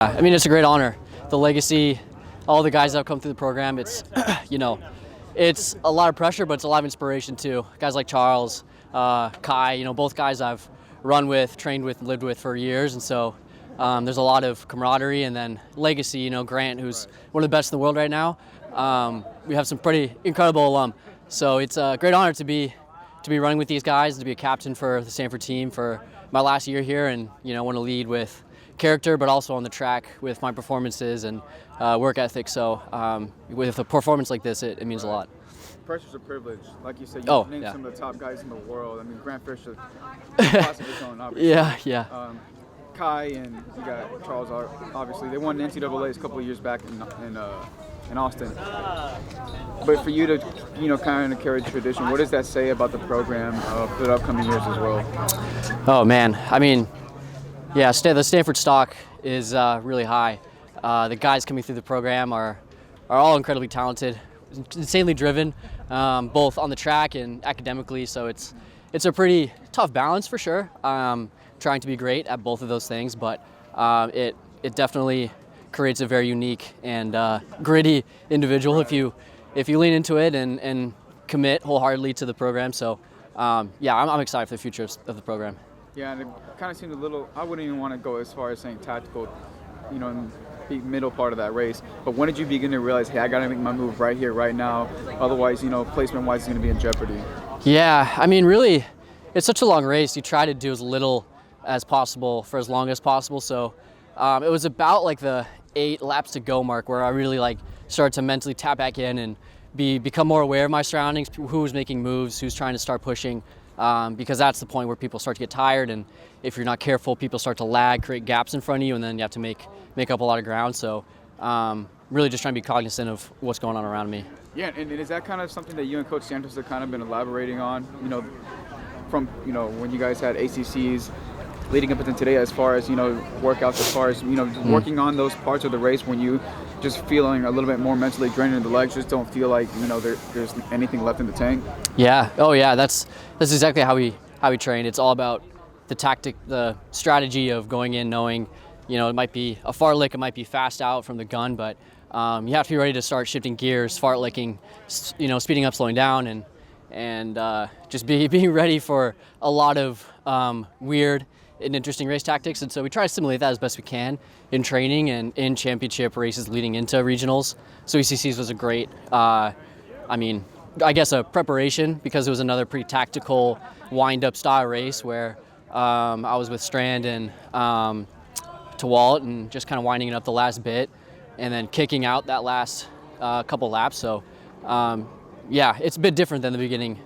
I mean, it's a great honor. The legacy, all the guys that have come through the program, it's, it's a lot of pressure, but it's a lot of inspiration too. Guys like Charles, Kai, both guys I've run with, trained with, lived with for years, and so there's a lot of camaraderie. And then legacy, Grant, who's one of the best in the world right now. We have some pretty incredible alum. So it's a great honor to be running with these guys, and to be a captain for the Stanford team for my last year here, and want to lead with character, but also on the track with my performances and work ethic. So with a performance like this, it means a lot. Pressure's a privilege. Like you said, you named some of the top guys in the world. I mean, Grant Fisher, class of his own, obviously. Yeah. Kai and you got Charles, obviously. They won the NCAA's a couple of years back in Austin. But for you to, kind of carry the tradition, what does that say about the program for the upcoming years as well? Oh, man. I mean, yeah, the Stanford stock is really high. The guys coming through the program are all incredibly talented, insanely driven, both on the track and academically. So it's a pretty tough balance for sure. Trying to be great at both of those things, but it definitely creates a very unique and gritty individual if you lean into it and commit wholeheartedly to the program. So I'm excited for the future of the program. Yeah, and it kind of seemed a little, I wouldn't even want to go as far as saying tactical, in the middle part of that race. But when did you begin to realize, hey, I got to make my move right here, right now? Otherwise, placement-wise, it's going to be in jeopardy. Yeah, I mean, really, it's such a long race. You try to do as little as possible for as long as possible. So it was about like the 8 laps to go mark where I really started to mentally tap back in and become more aware of my surroundings, who's making moves, who's trying to start pushing. Because that's the point where people start to get tired, and if you're not careful, people start to lag, create gaps in front of you, and then you have to make up a lot of ground. So really just trying to be cognizant of what's going on around me. Yeah, and is that kind of something that you and Coach Santos have kind of been elaborating on, from, when you guys had ACCs leading up into today, as far as, workouts, as far as, working on those parts of the race when you just feeling a little bit more mentally drained and the legs just don't feel like, there's anything left in the tank? Yeah. Oh, yeah. That's exactly how we train. It's all about the tactic, the strategy of going in knowing, it might be a fartlek, it might be fast out from the gun, but you have to be ready to start shifting gears, fartleking, speeding up, slowing down, and just being ready for a lot of weird and interesting race tactics. And so we try to simulate that as best we can in training and in championship races leading into regionals. So ECCs was a great, a preparation, because it was another pretty tactical wind-up style race where I was with Strand and Tawalt and just kind of winding it up the last bit and then kicking out that last couple laps. So it's a bit different than the beginning